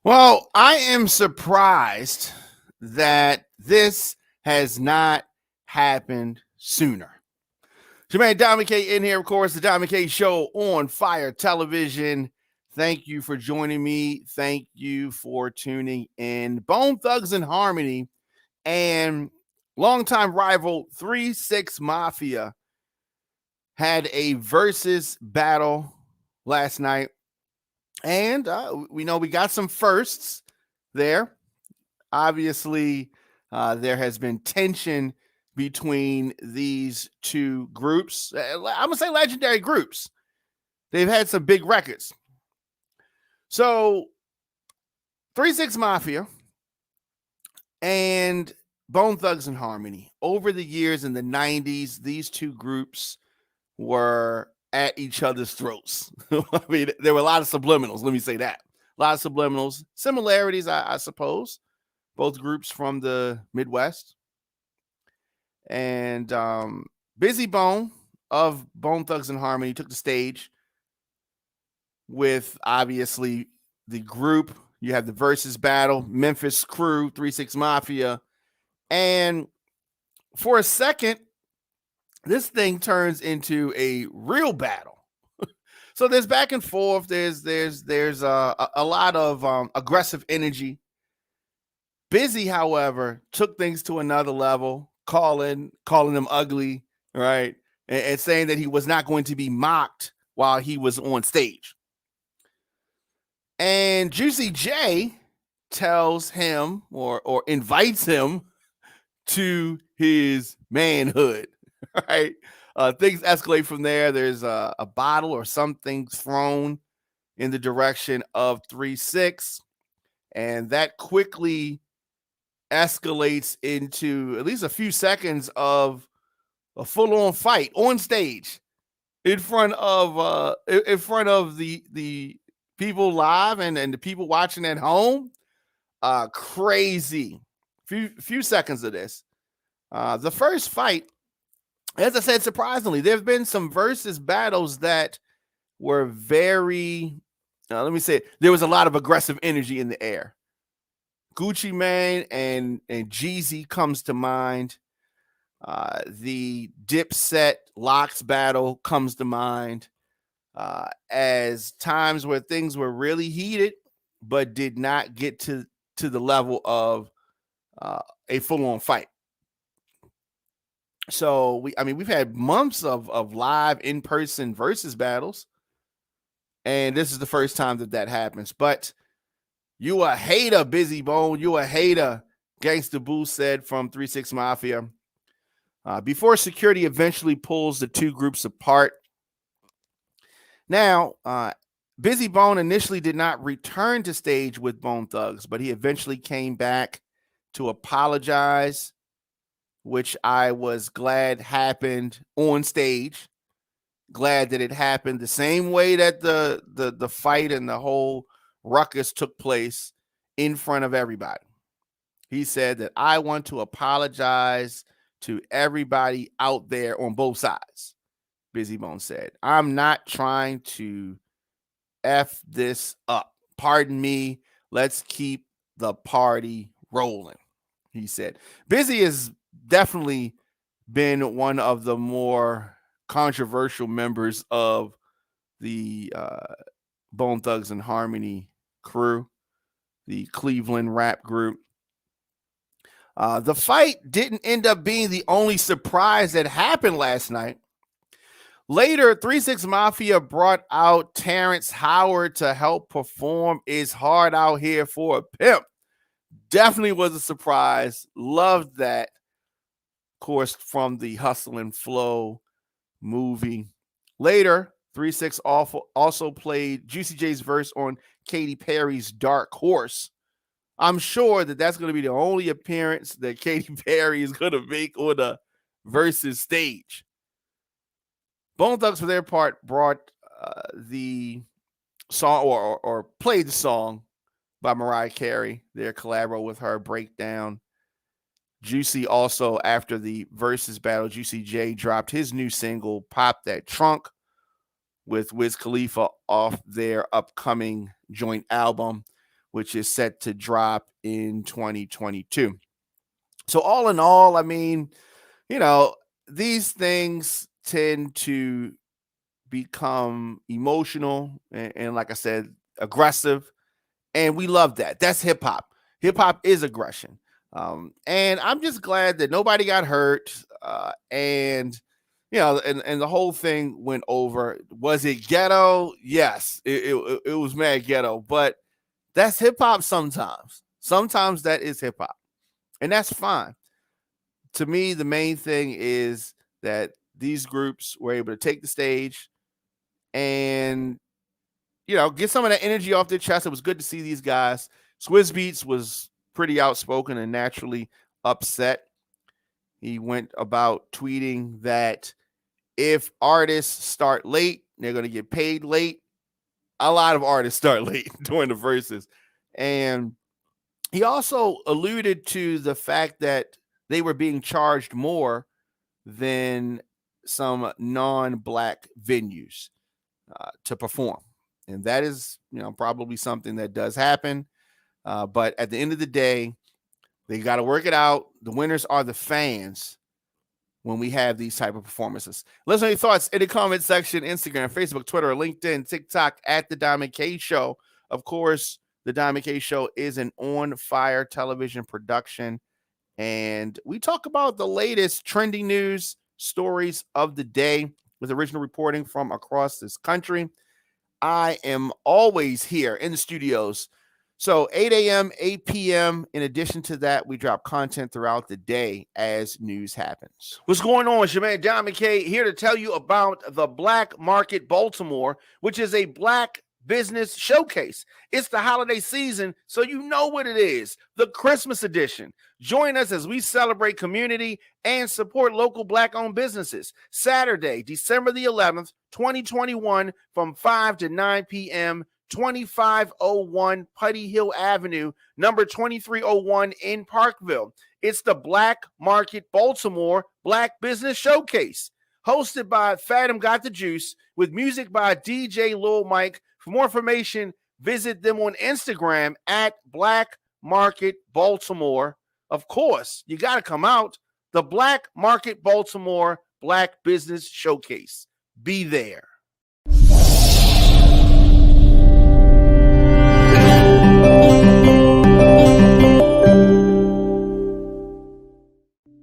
Well, I am surprised that this has not happened sooner. Jermaine Diamond K in here, of course, the Diamond K Show on Fire Television. Thank you for joining me. Thank you for tuning in. Bone Thugs and Harmony and longtime rival 3-6 Mafia had a versus battle last night. And we know we got some firsts there. Obviously, there has been tension between these two groups. I'm going to say legendary groups. They've had some big records. So, 3-6 Mafia and Bone Thugs and Harmony. Over the years in the 90s, these two groups were at each other's throats. I mean, there were a lot of subliminals. Let me say that. A lot of subliminals. Similarities, I suppose. Both groups from the Midwest. And Bizzy Bone of Bone Thugs and Harmony took the stage with obviously the group. You have the versus battle, Memphis Crew, 3-6 Mafia. And for a second, this thing turns into a real battle. So there's back and forth. There's a lot of aggressive energy. Bizzy, however, took things to another level, calling them ugly, right, and saying that he was not going to be mocked while he was on stage. And Juicy J tells him or invites him to his manhood, right? Things escalate from there. There's a bottle or something thrown in the direction of 3-6, and that quickly escalates into at least a few seconds of a full-on fight on stage in front of the people live and the people watching at home. Crazy. Few seconds of this. The first fight, as I said, surprisingly, there have been some versus battles that were very, let me say it, there was a lot of aggressive energy in the air. Gucci Mane and Jeezy comes to mind. The Dipset Locks battle comes to mind as times where things were really heated, but did not get to the level of a full-on fight. So we've had months of live in-person versus battles, and this is the first time that happens. But you a hater, Bizzy Bone. You a hater, Gangsta Boo said from 3-6 Mafia. Before security eventually pulls the two groups apart. Now, Bizzy Bone initially did not return to stage with Bone Thugs, but he eventually came back to apologize, which I was glad happened on stage. Glad that it happened the same way that the fight and the whole ruckus took place in front of everybody. He said that I want to apologize to everybody out there on both sides. Bizzy Bone said, I'm not trying to F this up. Pardon me. Let's keep the party rolling, he said. Bizzy has definitely been one of the more controversial members of the Bone Thugs and Harmony crew, the Cleveland rap group. The fight didn't end up being the only surprise that happened last night. Later, 3-6 Mafia brought out Terrence Howard to help perform It's Hard Out Here for a Pimp. Definitely was a surprise. Loved that. Of course, from the Hustle and Flow movie. Later, 3-6 also played Juicy J's verse on Katy Perry's Dark Horse. I'm sure that that's going to be the only appearance that Katy Perry is going to make on the versus stage. Bone Thugs, for their part, brought the song or played the song by Mariah Carey, their collabo with her, Breakdown. Juicy also, after the versus battle, Juicy J dropped his new single, Pop That Trunk, with Wiz Khalifa off their upcoming joint album. which is set to drop in 2022. So all in all, I mean, these things tend to become emotional and like I said, aggressive. And we love that. That's hip hop. Hip hop is aggression. And I'm just glad that nobody got hurt. And the whole thing went over. Was it ghetto? Yes, it was mad ghetto, but that's hip hop sometimes. Sometimes that is hip hop, and that's fine. To me, the main thing is that these groups were able to take the stage and get some of that energy off their chest. It was good to see these guys. Swizz Beatz was pretty outspoken and naturally upset. He went about tweeting that if artists start late, they're going to get paid late. A lot of artists start late during the verses. And he also alluded to the fact that they were being charged more than some non-black venues to perform. And that is, probably something that does happen. But at the end of the day, they got to work it out. The winners are the fans when we have these type of performances. Let us know your thoughts in the comment section, Instagram, Facebook, Twitter, LinkedIn, TikTok at The Diamond K Show. Of course, The Diamond K Show is an on-fire television production. And we talk about the latest trending news stories of the day with original reporting from across this country. I am always here in the studios. So 8 a.m., 8 p.m. In addition to that, we drop content throughout the day as news happens. What's going on? It's your man, Diamond K, here to tell you about the Black Market Baltimore, which is a black business showcase. It's the holiday season, so you know what it is, the Christmas edition. Join us as we celebrate community and support local black-owned businesses. Saturday, December the 11th, 2021, from 5 to 9 p.m., 2501 Putty Hill Avenue, number 2301 in Parkville. It's the Black Market Baltimore Black Business Showcase, hosted by Fathom Got the Juice, with music by DJ Lil Mike. For more information, visit them on Instagram at Black Market Baltimore. Of course, you got to come out. The Black Market Baltimore Black Business Showcase. Be there.